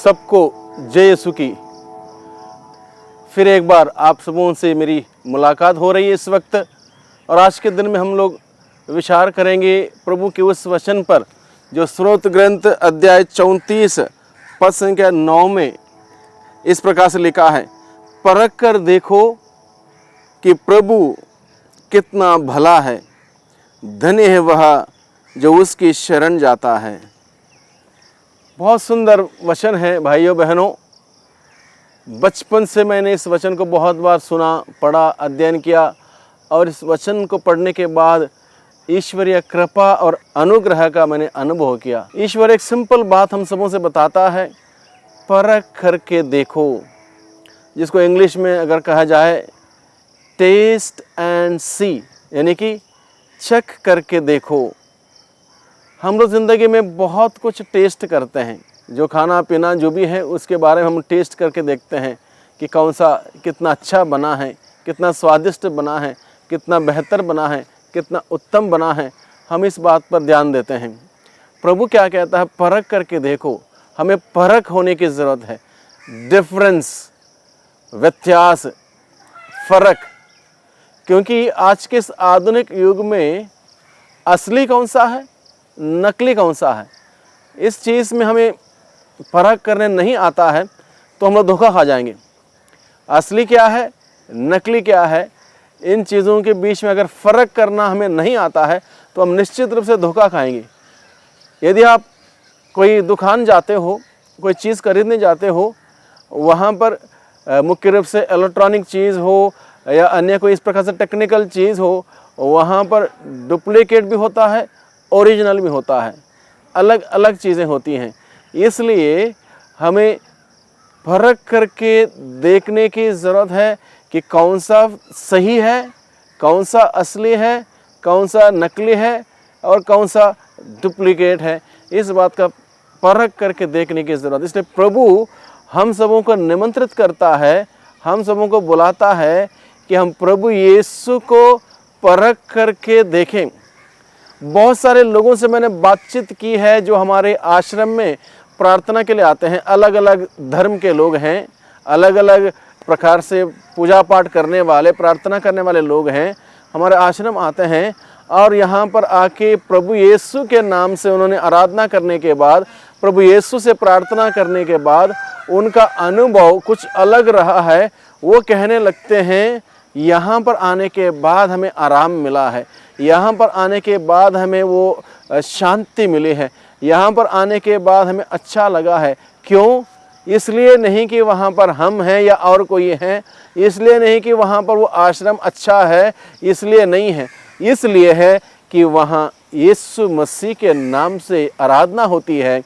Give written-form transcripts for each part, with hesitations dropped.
सबको जय यीशु की। फिर एक बार आप सबों से मेरी मुलाकात हो रही है इस वक्त, और आज के दिन में हम लोग विचार करेंगे प्रभु के उस वचन पर जो स्रोत ग्रंथ अध्याय 34 पद संख्या 9 में इस प्रकार से लिखा है, परख कर देखो कि प्रभु कितना भला है, धन्य है वह जो उसकी शरण जाता है। बहुत सुंदर वचन है भाइयों बहनों। बचपन से मैंने इस वचन को बहुत बार सुना, पढ़ा, अध्ययन किया, और इस वचन को पढ़ने के बाद ईश्वरीय कृपा और अनुग्रह का मैंने अनुभव किया। ईश्वर एक सिंपल बात हम सबों से बताता है, परख करके देखो, जिसको इंग्लिश में अगर कहा जाए टेस्ट एंड सी, यानी कि चख करके देखो। हम लोग ज़िंदगी में बहुत कुछ टेस्ट करते हैं, जो खाना पीना जो भी है उसके बारे में हम टेस्ट करके देखते हैं कि कौन सा कितना अच्छा बना है, कितना स्वादिष्ट बना है, कितना बेहतर बना है, कितना उत्तम बना है। हम इस बात पर ध्यान देते हैं। प्रभु क्या कहता है, परख करके देखो। हमें परख होने की ज़रूरत है। डिफरेंस, व्यत्यास, फर्क, क्योंकि आज के इस आधुनिक युग में असली कौन सा है, नकली कौन सा है, इस चीज़ में हमें परख करने नहीं आता है तो हम लोग धोखा खा जाएंगे। असली क्या है, नकली क्या है, इन चीज़ों के बीच में अगर फ़र्क करना हमें नहीं आता है तो हम निश्चित रूप से धोखा खाएंगे। यदि आप कोई दुकान जाते हो, कोई चीज़ खरीदने जाते हो, वहाँ पर मुख्य रूप से इलेक्ट्रॉनिक चीज़ हो या अन्य कोई इस प्रकार से टेक्निकल चीज़ हो, वहाँ पर डुप्लीकेट भी होता है, ओरिजिनल भी होता है, अलग अलग चीज़ें होती हैं। इसलिए हमें फर्क करके देखने की ज़रूरत है कि कौन सा सही है, कौन सा असली है, कौन सा नकली है और कौन सा डुप्लीकेट है। इस बात का परख करके देखने की ज़रूरत। इसलिए प्रभु हम सबों को निमंत्रित करता है, हम सबों को बुलाता है कि हम प्रभु यीशु को परख करके देखें। बहुत सारे लोगों से मैंने बातचीत की है जो हमारे आश्रम में प्रार्थना के लिए आते हैं। अलग अलग धर्म के लोग हैं, अलग अलग प्रकार से पूजा पाठ करने वाले, प्रार्थना करने वाले लोग हैं, हमारे आश्रम आते हैं और यहाँ पर आके प्रभु यीशु के नाम से उन्होंने आराधना करने के बाद, प्रभु यीशु से प्रार्थना करने के बाद उनका अनुभव कुछ अलग रहा है। वो कहने लगते हैं, यहाँ पर आने के बाद हमें आराम मिला है, यहाँ पर आने के बाद हमें वो शांति मिली है, यहाँ पर आने के बाद हमें अच्छा लगा है। क्यों? इसलिए नहीं कि वहाँ पर हम हैं या और कोई है, इसलिए नहीं कि वहाँ पर वो आश्रम अच्छा है, इसलिए नहीं है, इसलिए है कि वहाँ यीशु मसीह के नाम से आराधना होती है,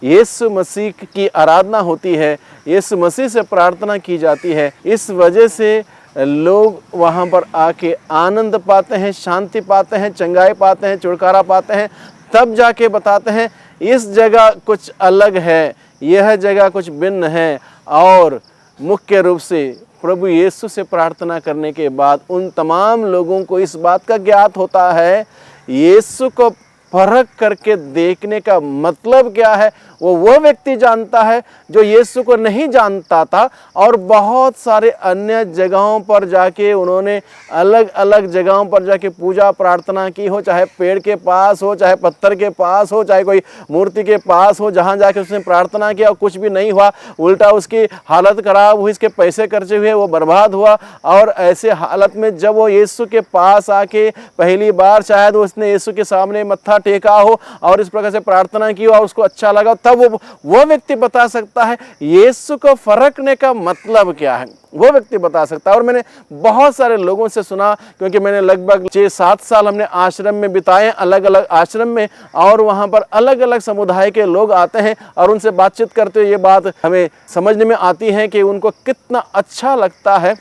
यीशु मसीह की आराधना होती है, यीशु मसीह से प्रार्थना की जाती है। इस वजह से लोग वहाँ पर आके आनंद पाते हैं, शांति पाते हैं, चंगाई पाते हैं, छुटकारा पाते हैं। तब जाके बताते हैं इस जगह कुछ अलग है, यह जगह कुछ भिन्न है। और मुख्य रूप से प्रभु यीशु से प्रार्थना करने के बाद उन तमाम लोगों को इस बात का ज्ञात होता है, यीशु को परख करके देखने का मतलब क्या है। वो व्यक्ति जानता है जो यीशु को नहीं जानता था, और बहुत सारे अन्य जगहों पर जाके उन्होंने अलग अलग जगहों पर जाके पूजा प्रार्थना की हो, चाहे पेड़ के पास हो, चाहे पत्थर के पास हो, चाहे कोई मूर्ति के पास हो, जहाँ जाके उसने प्रार्थना किया और कुछ भी नहीं हुआ, उल्टा उसकी हालत खराब हुई, इसके पैसे खर्चे हुए, वो बर्बाद हुआ। और ऐसे हालत में जब वो यीशु के पास आके पहली बार शायद उसने यीशु के सामने मत्था टेका हो और इस प्रकार से प्रार्थना की और उसको अच्छा लगा, तब वो व्यक्ति बता सकता है यीशु को फरकने का मतलब क्या है, वो व्यक्ति बता सकता है। और मैंने बहुत सारे लोगों से सुना, क्योंकि मैंने लगभग 6-7 साल हमने आश्रम में बिताए, अलग अलग आश्रम में, और वहाँ पर अलग अलग समुदाय के लोग आते हैं और उनसे बातचीत करते हुए ये बात हमें समझने में आती है कि उनको कितना अच्छा लगता है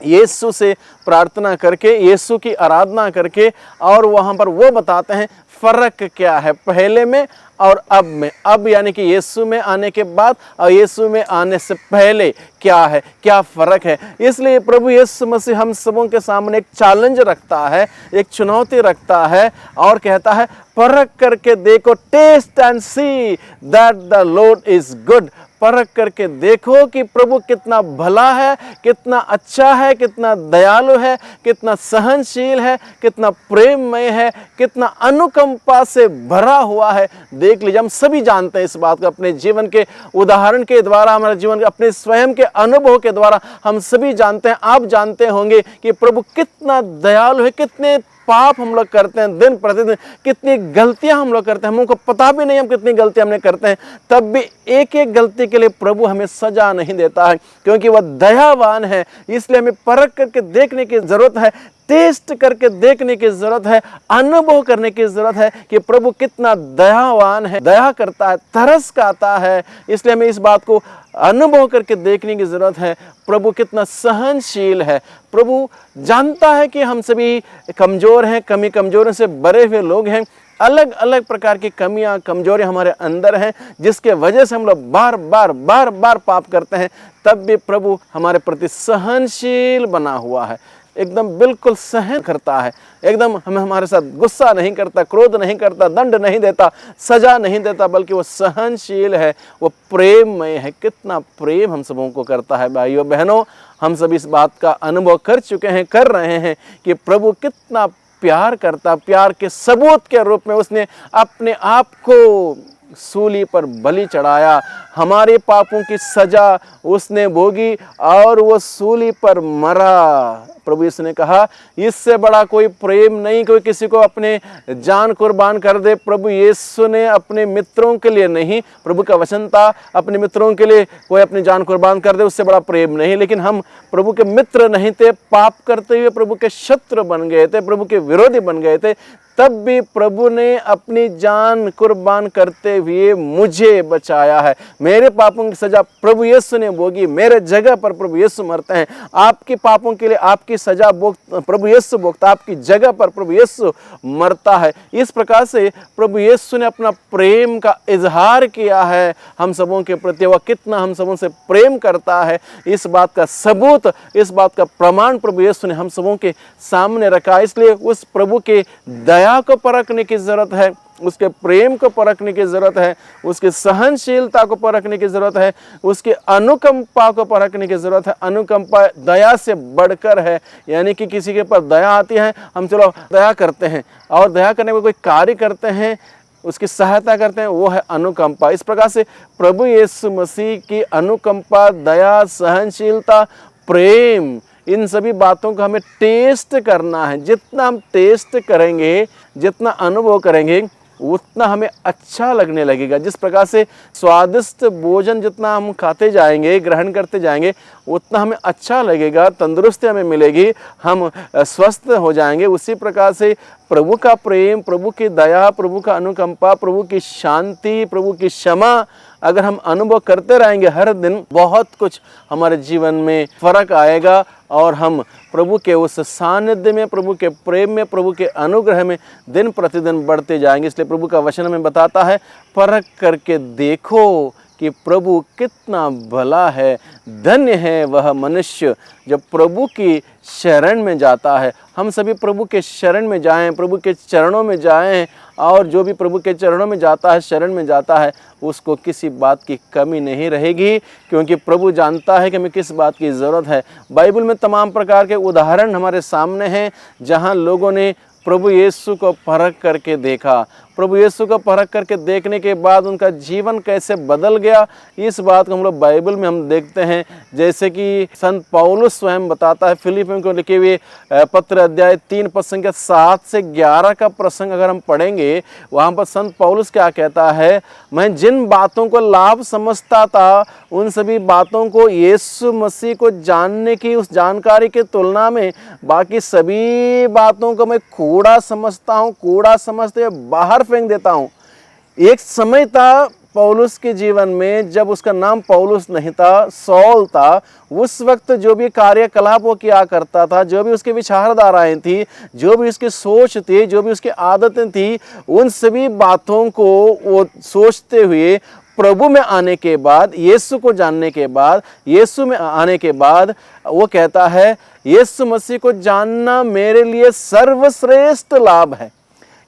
यीशु से प्रार्थना करके, यीशु की आराधना करके। और वहाँ पर वो बताते हैं फ़र्क क्या है पहले में और अब में। अब यानी कि यीशु में आने के बाद और यीशु में आने से पहले क्या है, क्या फ़र्क है। इसलिए प्रभु यीशु मसीह हम सबों के सामने एक चैलेंज रखता है, एक चुनौती रखता है और कहता है परख करके देखो, test and see that the lord is good. परख करके देखो कि प्रभु कितना भला है, कितना अच्छा है, कितना दयालु है, कितना सहनशील है, कितना प्रेममय है, कितना अनुकंपा से भरा हुआ है। देख लीजिए, हम सभी जानते हैं इस बात को, अपने जीवन के उदाहरण के द्वारा, हमारे जीवन के अपने स्वयं के अनुभव के द्वारा हम सभी जानते हैं, आप जानते होंगे कि प्रभु कितना दयालु है। कितने पाप हम लोग करते हैं दिन प्रतिदिन, कितनी गलतियां हम लोग करते हैं, हमको पता भी नहीं हम कितनी गलतियां हमने करते हैं, तब भी एक एक गलती के लिए प्रभु हमें सजा नहीं देता है, क्योंकि वह दयावान है। इसलिए हमें परख करके देखने की जरूरत है, टेस्ट करके देखने की जरूरत है, अनुभव करने की जरूरत है कि प्रभु कितना दयावान है, दया करता है, तरस खाता है। इसलिए हमें इस बात को अनुभव करके देखने की जरूरत है, प्रभु कितना सहनशील है। प्रभु जानता है कि हम सभी कमजोर हैं, कमजोरों से भरे हुए लोग हैं, अलग अलग प्रकार की कमियां कमजोरी हमारे अंदर हैं, जिसके वजह से हम लोग बार बार पाप करते हैं। तब भी प्रभु हमारे प्रति सहनशील बना हुआ है, एकदम बिल्कुल सहन करता है, एकदम हमें हमारे साथ गुस्सा नहीं करता, क्रोध नहीं करता, दंड नहीं देता, सजा नहीं देता, बल्कि वो सहनशील है, वो प्रेममय है। कितना प्रेम हम सबों को करता है। भाइयों बहनों, हम सब इस बात का अनुभव कर चुके हैं, कर रहे हैं कि प्रभु कितना प्यार करता। प्यार के सबूत के रूप में उसने अपने आप को सूली पर बलि चढ़ाया, हमारे पापों की सजा उसने भोगी और वो सूली पर मरा। प्रभु यीशु ने कहा, इससे बड़ा कोई प्रेम नहीं, कोई किसी को अपने जान कुर्बान कर दे। प्रभु यीशु ने अपने मित्रों के लिए नहीं, प्रभु का वचन था, अपने मित्रों के लिए कोई अपनी जान कुर्बान कर दे, उससे बड़ा प्रेम नहीं। लेकिन हम प्रभु के मित्र नहीं थे, पाप करते हुए प्रभु के शत्रु बन गए थे, प्रभु के विरोधी बन गए थे, तब भी प्रभु ने अपनी जान कुर्बान करते हुए मुझे बचाया है। मेरे पापों की सजा प्रभु यीशु ने भोगी, मेरे जगह पर प्रभु यीशु मरते हैं। आपके पापों के लिए आपकी सजा प्रभु यीशु भोगता, आपकी जगह पर प्रभु यीशु मरता है। इस प्रकार से प्रभु यीशु ने अपना प्रेम का इजहार किया है हम सबों के प्रति। वह कितना हम सबों से प्रेम करता है, इस बात का सबूत, इस बात का प्रमाण प्रभु यीशु ने हम सबों के सामने रखा। इसलिए उस प्रभु के दया को परखने की जरूरत है, उसके प्रेम को परखने की जरूरत है, उसकी सहनशीलता को परखने की जरूरत है, उसकी अनुकंपा को परखने की जरूरत है। अनुकंपा दया से बढ़कर है, यानी कि किसी के ऊपर दया आती है, हम चलो दया करते हैं और दया करने में कोई कार्य करते हैं, उसकी सहायता करते हैं, वो है अनुकंपा। इस प्रकार से प्रभु यीशु मसीह की अनुकंपा, दया, सहनशीलता, प्रेम, इन सभी बातों को हमें टेस्ट करना है। जितना हम टेस्ट करेंगे, जितना अनुभव करेंगे, उतना हमें अच्छा लगने लगेगा। जिस प्रकार से स्वादिष्ट भोजन जितना हम खाते जाएंगे, ग्रहण करते जाएंगे, उतना हमें अच्छा लगेगा, तंदुरुस्ती हमें मिलेगी, हम स्वस्थ हो जाएंगे। उसी प्रकार से प्रभु का प्रेम, प्रभु की दया, प्रभु का अनुकंपा, प्रभु की शांति, प्रभु की क्षमा अगर हम अनुभव करते रहेंगे हर दिन, बहुत कुछ हमारे जीवन में फर्क आएगा और हम प्रभु के उस सानिध्य में, प्रभु के प्रेम में, प्रभु के अनुग्रह में दिन प्रतिदिन बढ़ते जाएंगे। इसलिए प्रभु का वचन हमें बताता है, परख करके देखो कि प्रभु कितना भला है, धन्य है वह मनुष्य जब प्रभु की शरण में जाता है। हम सभी प्रभु के शरण में जाएं, प्रभु के चरणों में जाएं, और जो भी प्रभु के चरणों में जाता है, शरण में जाता है, उसको किसी बात की कमी नहीं रहेगी, क्योंकि प्रभु जानता है कि हमें किस बात की ज़रूरत है। बाइबल में तमाम प्रकार के उदाहरण हमारे सामने हैं जहां लोगों ने प्रभु यीशु को परख करके देखा। प्रभु यीशु को परख करके देखने के बाद उनका जीवन कैसे बदल गया, इस बात को हम लोग बाइबल में हम देखते हैं। जैसे कि संत पौलुस स्वयं बताता है, फिलिपियों को लिखे हुए पत्र अध्याय 3 पद संख्या 7 से 11 का प्रसंग अगर हम पढ़ेंगे, वहाँ पर संत पौलुस क्या कहता है, मैं जिन बातों को लाभ समझता था, उन सभी बातों को यीशु मसीह को जानने की उस जानकारी की तुलना में बाकी सभी बातों को मैं कूड़ा समझता हूँ, कूड़ा समझते बाहर फेंक देता हूँ। एक समय था पौलुस के जीवन में जब उसका नाम पौलुस नहीं था, सौल था। उस वक्त जो भी कार्यकलाप वो किया करता था, जो भी उसकी विचारधाराएं थी, जो भी उसकी सोच थी, जो भी उसकी आदतें थी, उन सभी बातों को वो सोचते हुए प्रभु में आने के बाद, यीशु को जानने के बाद, यीशु में आने के बाद वो कहता है, यीशु मसीह को जानना मेरे लिए सर्वश्रेष्ठ लाभ है।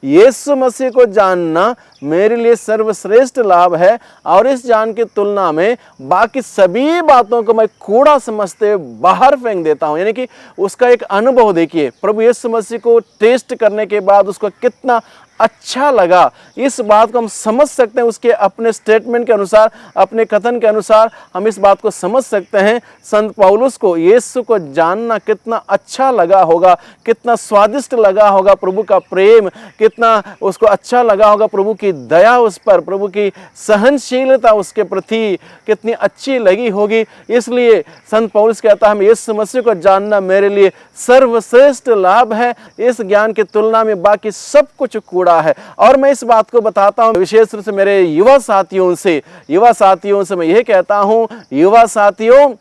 यीशु मसीह को जानना मेरे लिए सर्वश्रेष्ठ लाभ है और इस जान की तुलना में बाकी सभी बातों को मैं कूड़ा समझते हुए बाहर फेंक देता हूँ। यानी कि उसका एक अनुभव देखिए, प्रभु यीशु मसीह को टेस्ट करने के बाद उसको कितना अच्छा लगा, इस बात को हम समझ सकते हैं। उसके अपने स्टेटमेंट के अनुसार, अपने कथन के अनुसार हम इस बात को समझ सकते हैं। संत पौलुस को यीशु को जानना कितना अच्छा लगा होगा, कितना स्वादिष्ट लगा होगा, प्रभु का प्रेम कितना उसको अच्छा लगा होगा, प्रभु की दया उस पर, प्रभु की सहनशीलता उसके प्रति कितनी अच्छी लगी होगी। इसलिए संत पौलुस कहता है यीशु मसीह को जानना मेरे लिए सर्वश्रेष्ठ लाभ है, इस ज्ञान की तुलना में बाकी सब कुछ कूड़ा है। और मैं इस बात को बताता हूं विशेष रूप से मेरे युवा साथियों से मैं यह कहता हूं, युवा साथियों,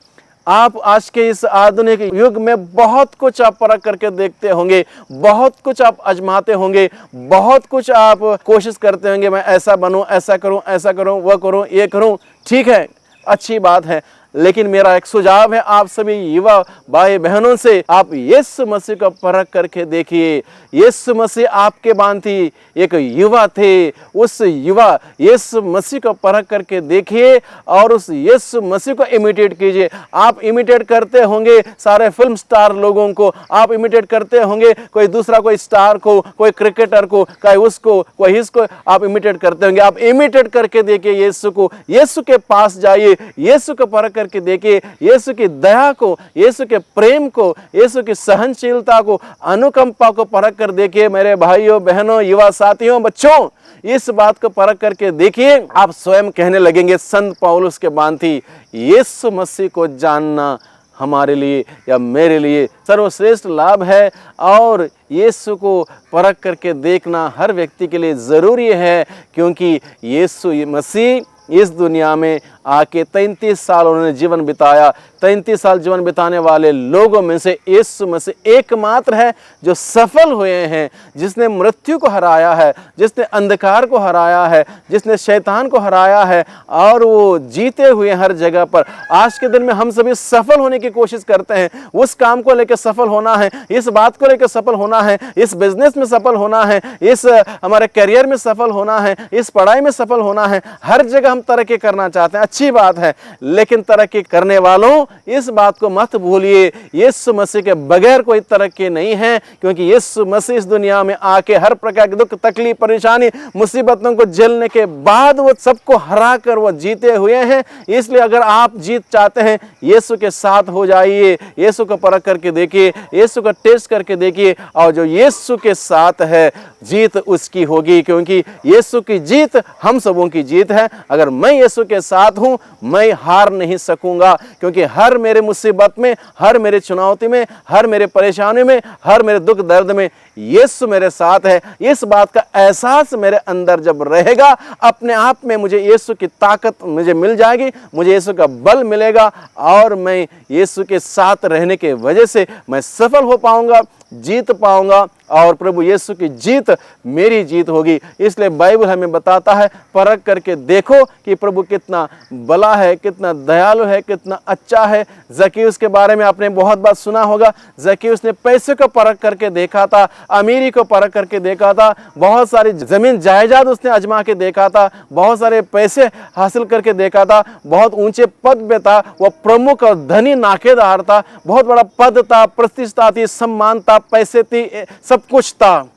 आप आज के इस आधुनिक युग में बहुत कुछ आप परख करके देखते होंगे, बहुत कुछ आप आजमाते होंगे, बहुत कुछ आप कोशिश करते होंगे, मैं ऐसा बनूं, ऐसा करूं, वह करूं, ये करूं। ठीक है, अच्छी बात है, लेकिन मेरा एक सुझाव है आप सभी युवा भाई बहनों से, आप यीशु मसीह को परख करके देखिए। यीशु मसीह आपके भांति एक युवा थे, उस युवा यीशु मसीह को परख करके देखिए और उस यीशु मसीह को इमिटेट कीजिए। आप इमिटेट करते होंगे सारे फिल्म स्टार लोगों को, आप इमिटेट करते होंगे कोई दूसरा, कोई स्टार को, कोई क्रिकेटर को, कोई उसको, कोई इसको आप इमिटेट करते होंगे। आप इमिटेट करके देखिए यीशु को, यीशु के पास जाइए, यीशु को परख करके देखिए, यीशु की दया को, यीशु के प्रेम को, यीशु की सहनशीलता को, अनुकंपा को परख कर देखिए। मेरे भाइयों बहनों, युवा साथियों, बच्चों, इस बात को परख करके देखिए, आप स्वयं कहने लगेंगे संत पौलुस के भांति यीशु मसीह को जानना हमारे लिए या मेरे लिए सर्वश्रेष्ठ लाभ है। और यीशु को परख करके देखना हर व्यक्ति के लिए ज़रूरी है, क्योंकि यीशु मसीह इस दुनिया में आके 33 साल उन्होंने जीवन बिताया। 33 साल जीवन बिताने वाले लोगों में से यीशु मसीह एकमात्र है जो सफल हुए हैं, जिसने मृत्यु को हराया है, जिसने अंधकार को हराया है, जिसने शैतान को हराया है और वो जीते हुए हर जगह पर। आज के दिन में हम सभी सफल होने की कोशिश करते हैं, उस काम को लेकर सफल होना है, इस बात को लेकर सफल होना है, इस बिजनेस में सफल होना है, इस हमारे करियर में सफल होना है, इस पढ़ाई में सफल होना है। हर जगह हम तरक्की करना चाहते हैं, अच्छी बात है, लेकिन तरक्की करने वालों इस बात को मत भूलिए, यीशु मसीह के बगैर कोई तरक्की नहीं है। क्योंकि यीशु मसीह इस दुनिया में आके हर प्रकार के दुख, तकलीफ, परेशानी, मुसीबतों को झेलने के बाद वो सबको हरा कर वो जीते हुए हैं। इसलिए अगर आप जीत चाहते हैं, यीशु के साथ हो जाइए, यीशु को परख करके देखिए, यीशु का टेस्ट करके देखिए, और जो यीशु के साथ है जीत उसकी होगी। क्योंकि यीशु की जीत हम सबों की जीत है। अगर मैं यीशु के साथ हूं, मैं हार नहीं सकूंगा, क्योंकि हर मेरे मुसीबत में, हर मेरे चुनौती में, हर मेरे परेशानी में, हर मेरे दुख दर्द में यीशु मेरे साथ है। इस बात का एहसास मेरे अंदर जब रहेगा, अपने आप में मुझे यीशु की ताकत मुझे मिल जाएगी, मुझे यीशु का बल मिलेगा और मैं यीशु के साथ रहने के वजह से मैं सफल हो पाऊंगा, जीत पाऊंगा और प्रभु यीशु की जीत मेरी जीत होगी। इसलिए बाइबल हमें बताता है, परख करके देखो कि प्रभु कितना भला है, कितना दयालु है, कितना अच्छा है। जक्कैयुस के बारे में आपने बहुत बात सुना होगा। जक्कैयुस ने पैसे को परख करके देखा था, अमीरी को परख करके देखा था, बहुत सारी जमीन जायदाद उसने आजमा के देखा था, बहुत सारे पैसे हासिल करके देखा था, बहुत ऊंचे पद पे था, वह प्रमुख और धनी नाकेदार था, बहुत बड़ा पद था, प्रतिष्ठा थी, सम्मान था, पैसे थी, सब कुछ था।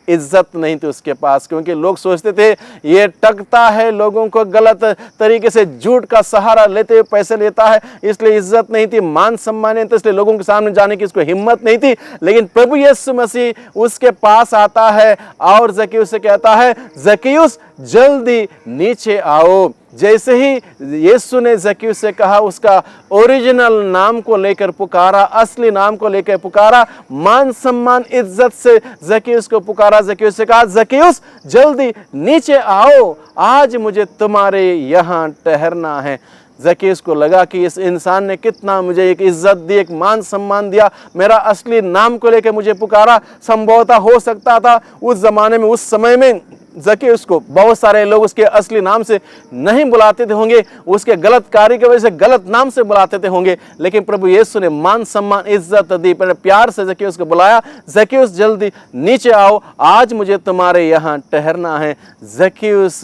इज्जत नहीं थी उसके पास, क्योंकि लोग सोचते थे ये ठगता है, लोगों को गलत तरीके से झूठ का सहारा लेते हुए पैसे लेता है, इसलिए इज्जत नहीं थी, मान सम्मान नहीं था, इसलिए लोगों के सामने जाने की इसको हिम्मत नहीं थी। लेकिन प्रभु यीशु मसीह उसके पास आता है और जक्कैयुस से कहता है, जक्कैयुस जल्दी नीचे आओ। जैसे ही यीशु ने जक्कैयुस से कहा, उसका ओरिजिनल नाम को लेकर पुकारा, असली नाम को लेकर पुकारा, मान सम्मान इज्जत से जक्कैयुस को पुकारा। जक्कैयुस से कहा, जक्कैयुस जल्दी नीचे आओ, आज मुझे तुम्हारे यहाँ ठहरना है। जक्कैयुस को लगा कि इस इंसान ने कितना मुझे एक इज्जत दी, एक मान सम्मान दिया, मेरा असली नाम को लेकर मुझे पुकारा। संभवतः हो सकता था उस जमाने में, उस समय में जक्केउस को बहुत सारे लोग उसके असली नाम से नहीं बुलाते थे होंगे, उसके गलत कार्य की वजह से गलत नाम से बुलाते थे होंगे, लेकिन प्रभु यीशु ने मान सम्मान इज्जत दी, प्यार से जक्केउस को बुलाया, जक्केउस जल्दी नीचे आओ, आज मुझे तुम्हारे यहाँ ठहरना है। जक्केउस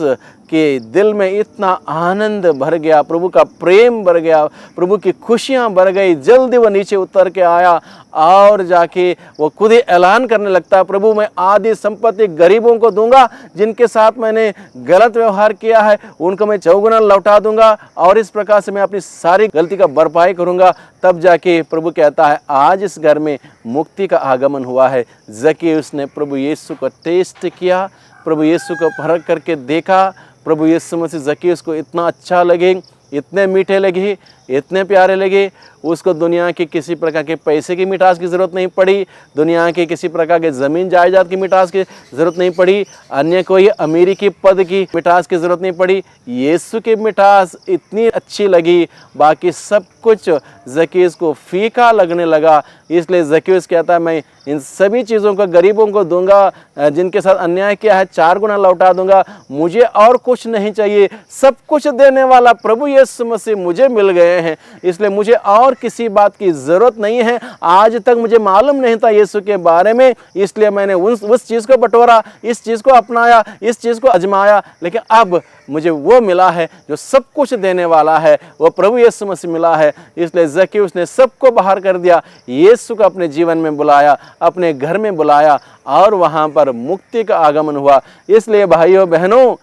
के दिल में इतना आनंद भर गया, प्रभु का प्रेम भर गया, प्रभु की खुशियाँ भर गई। जल्दी वो नीचे उतर के आया और जाके वो खुद ही ऐलान करने लगता, प्रभु मैं आधी संपत्ति गरीबों को दूंगा, जिनके साथ मैंने गलत व्यवहार किया है उनको मैं चौगुना लौटा दूंगा, और इस प्रकार से मैं अपनी सारी गलती का भरपाई करूंगा। तब जाके प्रभु कहता है आज इस घर में मुक्ति का आगमन हुआ है। जक्केउस ने प्रभु यीशु को टेस्ट किया, प्रभु यीशु को परख करके देखा। प्रभु यीशु मसीह जक्केउस को इतना अच्छा लगे, इतने मीठे लगे, इतने प्यारे लगे, उसको दुनिया के किसी प्रकार के पैसे की मिठास की ज़रूरत नहीं पड़ी, दुनिया के किसी प्रकार के ज़मीन जायदाद की मिठास की ज़रूरत नहीं पड़ी, अन्य कोई अमीरी की पद की मिठास की ज़रूरत नहीं पड़ी। यीशु की मिठास इतनी अच्छी लगी, बाकी सब कुछ जक्केउस को फीका लगने लगा। इसलिए जक्केउस कहता है मैं इन सभी चीज़ों को गरीबों को दूंगा, जिनके साथ अन्याय किया है 4 गुना लौटा दूंगा, मुझे और कुछ नहीं चाहिए। सब कुछ देने वाला प्रभु यीशु मसीह मुझे मिल गए हैं, इसलिए मुझे और किसी बात की ज़रूरत नहीं है। आज तक मुझे मालूम नहीं था यीशु के बारे में, इसलिए मैंने उस चीज़ को बटोरा, इस चीज़ को अपनाया, इस चीज़ को आजमाया, लेकिन अब मुझे वो मिला है जो सब कुछ देने वाला है, वो प्रभु यीशु मसीह मिला है। इसलिए जक्केउस ने सबको बाहर कर दिया, यीशु को अपने जीवन में बुलाया, अपने घर में बुलाया, और वहाँ पर मुक्ति का आगमन हुआ। इसलिए भाइयों बहनों,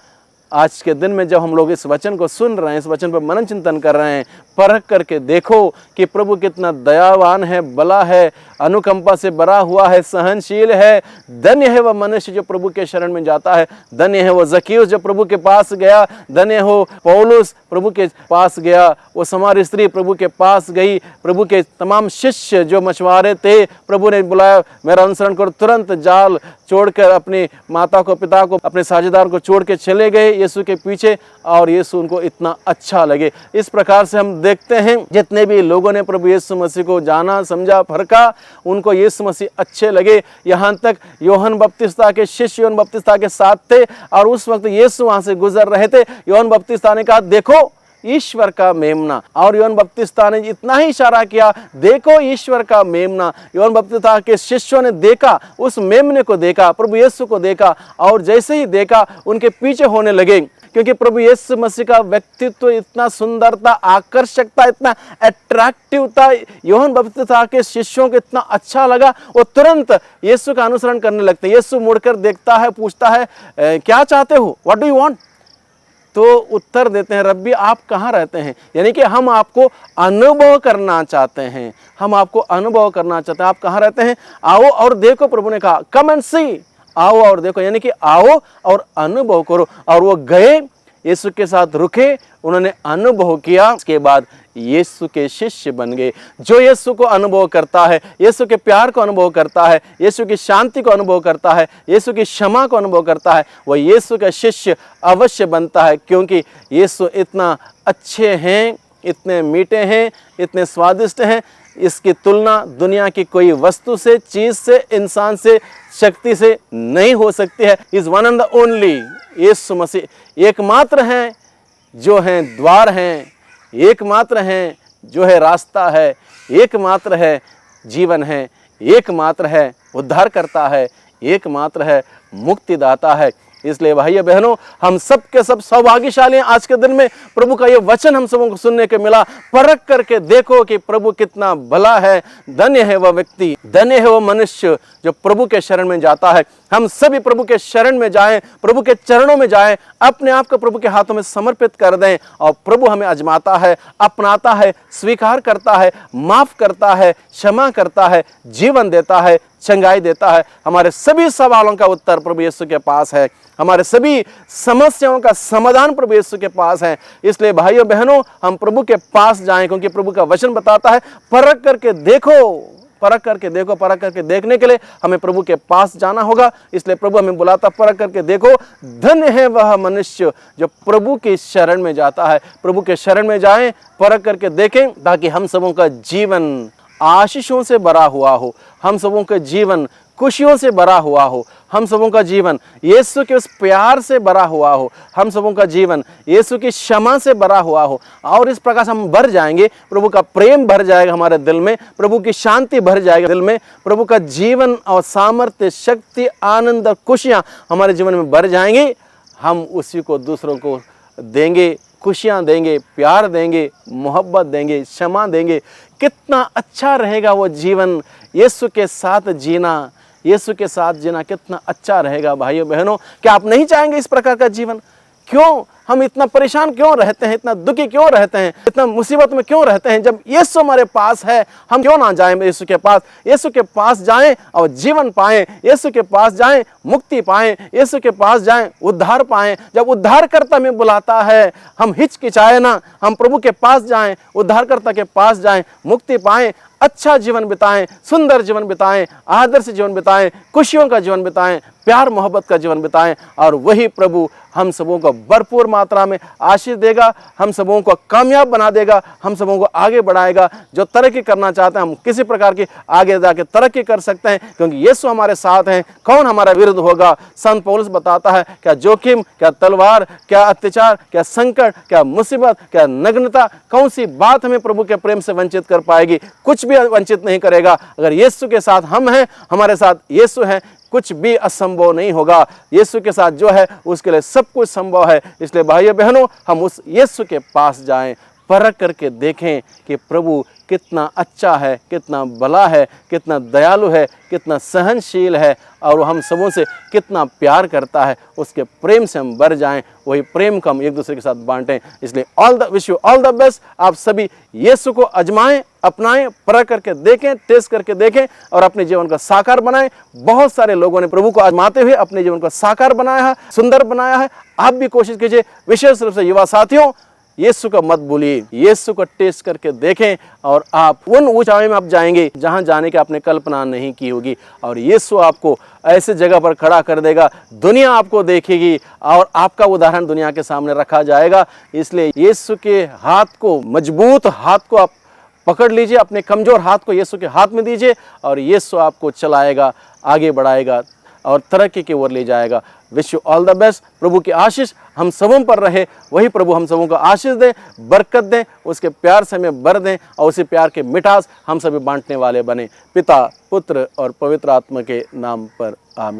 आज के दिन में जब हम लोग इस वचन को सुन रहे हैं, इस वचन पर मनन चिंतन कर रहे हैं, परख करके देखो कि प्रभु कितना दयावान है, भला है, अनुकंपा से भरा हुआ है, सहनशील है। धन्य है वह मनुष्य जो प्रभु के शरण में जाता है, धन्य है वो जक्केउस जो प्रभु के पास गया, धन्य हो पौलुस प्रभु के पास गया, वो सामरी स्त्री प्रभु के पास गई, प्रभु के तमाम शिष्य जो मछुआरे थे, प्रभु ने बुलाया मेरा अनुसरण करो, तुरंत जाल छोड़कर अपनी माता को, पिता को, अपने साझेदार को छोड़ के चले गए यीशु के पीछे, और यीशु उनको इतना अच्छा लगे। इस प्रकार से हम देखते हैं जितने भी लोगों ने प्रभु यीशु मसीह को जाना, समझा, परखा, उनको यीशु मसीह अच्छे लगे। यहाँ तक यूहन्ना बपतिस्ता के शिष्य यूहन्ना बपतिस्ता के साथ थे, और उस वक्त यीशु वहां से गुजर रहे थे। यूहन्ना बपतिस्ता ने कहा देखो ईश्वर का मेमना, और यूहन्ना बपतिस्ता ने इतना ही इशारा किया, देखो ईश्वर का मेमना। यूहन्ना बपतिस्ता के शिष्यों ने देखा, उस मेमने को देखा, प्रभु यीशु को देखा, और जैसे ही देखा उनके पीछे होने लगे, क्योंकि प्रभु यीशु मसीह का व्यक्तित्व इतना सुंदरता, आकर्षकता, इतना अट्रैक्टिव था। यूहन्ना बपतिस्ता के शिष्यों को इतना अच्छा लगा, वो तुरंत यीशु का अनुसरण करने लगते। यीशु मुड़कर देखता है, पूछता है क्या चाहते हो, व्हाट डू यू वांट? तो उत्तर देते हैं रब्बी आप कहाँ रहते हैं, यानी कि हम आपको अनुभव करना चाहते हैं, हम आपको अनुभव करना चाहते हैं, आप कहाँ रहते हैं, आओ और देखो। प्रभु ने कहा कम एंड सी, आओ और देखो, यानी कि आओ और अनुभव करो। और वो गए, यीशु के साथ रुके, उन्होंने अनुभव किया, उसके बाद यीशु के शिष्य बन गए। जो यीशु को अनुभव करता है, यीशु के प्यार को अनुभव करता है, यीशु की शांति को अनुभव करता है, यीशु की क्षमा को अनुभव करता है, वह यीशु का शिष्य अवश्य बनता है, क्योंकि यीशु इतना अच्छे हैं, इतने मीठे हैं, इतने स्वादिष्ट हैं। इसकी तुलना दुनिया की कोई वस्तु से, चीज से, इंसान से, शक्ति से नहीं हो सकती है। Is one and the only, Yeshu Masih एकमात्र हैं जो हैं द्वार हैं, एकमात्र हैं जो है रास्ता है, एकमात्र है जीवन है, एकमात्र है उद्धार करता है, एकमात्र है मुक्तिदाता है। इसलिए भाइयों बहनों, हम सब के सब सौभाग्यशाली हैं। आज के दिन में प्रभु का ये वचन हम सबों को सुनने को मिला। परख करके देखो कि प्रभु कितना भला है। धन्य है वह व्यक्ति, धन्य है वह मनुष्य जो प्रभु के शरण में जाता है। हम सभी प्रभु के शरण में जाएं, प्रभु के चरणों में जाएं, अपने आप को प्रभु के हाथों में समर्पित कर दें, और प्रभु हमें आजमाता है, अपनाता है, स्वीकार करता है, माफ करता है, क्षमा करता है, जीवन देता है, चंगाई देता है। हमारे सभी सवालों का उत्तर प्रभु यीशु के पास है, हमारे सभी समस्याओं का समाधान प्रभु यीशु के पास है। इसलिए भाइयों बहनों, हम प्रभु के पास जाएं, क्योंकि प्रभु का वचन बताता है परख करके देखो, परख करके देखो। परख करके देखने के लिए हमें प्रभु के पास जाना होगा। इसलिए प्रभु हमें बुलाता, परख करके देखो। धन्य है वह मनुष्य जो प्रभु की शरण में जाता है। प्रभु के शरण में जाएं, परख करके देखें, ताकि हम सबों का जीवन आशीषों से भरा हुआ हो, हम सबों का जीवन खुशियों से भरा हुआ हो, हम सबों का जीवन यीशु के उस प्यार से भरा हुआ हो, हम सबों का जीवन यीशु की क्षमा से भरा हुआ हो, और इस प्रकार से हम भर जाएंगे, प्रभु का प्रेम भर जाएगा हमारे दिल में, प्रभु की शांति भर जाएगा दिल में, प्रभु का जीवन और सामर्थ्य, शक्ति, आनंद और खुशियाँ हमारे जीवन में भर जाएंगे। हम उसी को दूसरों को देंगे, खुशियाँ देंगे, प्यार देंगे, मोहब्बत देंगे, क्षमा देंगे। कितना अच्छा रहेगा वो जीवन, यीशु के साथ जीना, यीशु के साथ जीना कितना अच्छा रहेगा। भाइयों बहनों, क्या आप नहीं चाहेंगे इस प्रकार का जीवन? क्यों हम इतना परेशान क्यों रहते हैं, इतना दुखी क्यों रहते हैं, इतना मुसीबत में क्यों रहते हैं? जब यीशु हमारे पास है, हम क्यों ना जाएं यीशु के पास? यीशु के पास जाएं और जीवन पाएं, यीशु के पास जाएं, मुक्ति पाएं, यीशु के पास जाएं, उद्धार पाएं। जब उद्धारकर्ता में बुलाता है, हम हिचकिचाए ना, हम प्रभु के पास जाएं, उद्धारकर्ता के पास जाएं, मुक्ति पाएं, अच्छा जीवन बिताएं, सुंदर जीवन बिताएं, आदर्श जीवन बिताएं, खुशियों का जीवन बिताएं, प्यार मोहब्बत का जीवन बिताएं, और वही प्रभु हम सबों को भरपूर मात्रा में आशीष देगा, हम सबों को कामयाब बना देगा, हम सबों को आगे बढ़ाएगा। जो तरक्की करना चाहते हैं, हम किसी प्रकार की आगे जाके तरक्की कर सकते हैं, क्योंकि यीशु हमारे साथ हैं। कौन हमारा विरुद्ध होगा? संत पौलुस बताता है, क्या जोखिम, क्या तलवार, क्या अत्याचार, क्या संकट, क्या मुसीबत, क्या नग्नता, कौन सी बात हमें प्रभु के प्रेम से वंचित कर पाएगी? कुछ भी वंचित नहीं करेगा। अगर यीशु के साथ हम हैं, हमारे साथ यीशु है, कुछ भी असंभव नहीं होगा। यीशु के साथ जो है उसके लिए सब कुछ संभव है। इसलिए भाइयों बहनों, हम उस यीशु के पास जाएं, परख करके देखें कि प्रभु कितना अच्छा है, कितना भला है, कितना दयालु है, कितना सहनशील है, और हम सबों से कितना प्यार करता है। उसके प्रेम से हम भर जाएं, वही प्रेम को हम एक दूसरे के साथ बांटें। इसलिए wish you all the best. आप सभी यीशु को आजमाएं, अपनाएं, परख करके देखें, टेस्ट करके देखें, और अपने जीवन का साकार बनाएं। बहुत सारे लोगों ने प्रभु को आजमाते हुए अपने जीवन का साकार बनाया है, सुंदर बनाया है। आप भी कोशिश कीजिए। विशेष रूप से युवा साथियों, यीशु का मत भूलिए, यीशु को टेस्ट करके देखें, और आप उन ऊंचाई में आप जाएंगे जहां जाने की आपने कल्पना नहीं की होगी। और यीशु आपको ऐसे जगह पर खड़ा कर देगा, दुनिया आपको देखेगी, और आपका उदाहरण दुनिया के सामने रखा जाएगा। इसलिए यीशु के हाथ को, मजबूत हाथ को आप पकड़ लीजिए, अपने कमजोर हाथ को यीशु के हाथ में दीजिए, और यीशु आपको चलाएगा, आगे बढ़ाएगा और तरक्की की ओर ले जाएगा। Wish you all the best. प्रभु की आशीष हम सबों पर रहे। वही प्रभु हम सबों को आशीष दें, बरकत दें, उसके प्यार से हमें भर दें, और उसी प्यार के मिठास हम सभी बांटने वाले बने। पिता, पुत्र और पवित्र आत्मा के नाम पर आमीन।